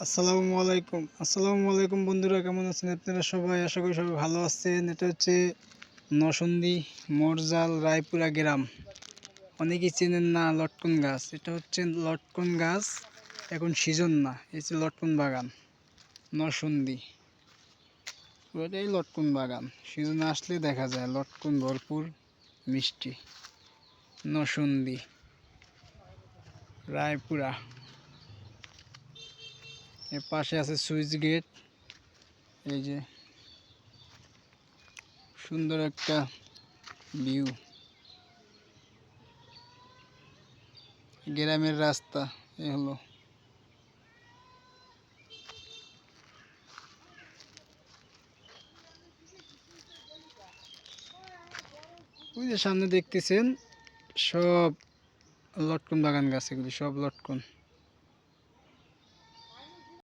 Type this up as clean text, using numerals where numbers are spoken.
আসসালামু আলাইকুম বন্ধুরা, কেমন আছেন আপনারা সবাই? আশা করি সবাই ভালো আছেন। এটা হচ্ছে নরসিংদী মরজাল রায়পুরা গ্রাম। অনেকেই চেনেন না লটকন গাছ। এটা হচ্ছে লটকন গাছ, এখন সিজন না। এই হচ্ছে লটকন বাগান নরসিংদী, পুরোটাই লটকন বাগান। সিজনে আসলে দেখা যায় লটকন ভরপুর, মিষ্টি। নরসিংদী রায়পুরা, এর পাশে আছে সুইচ গেট। এই যে সুন্দর একটা ভিউ, গ্রামের রাস্তা। এ হলো ওই যে সামনে দেখতেছেন, সব লটকন বাগান গাছ, এগুলি সব লটকন।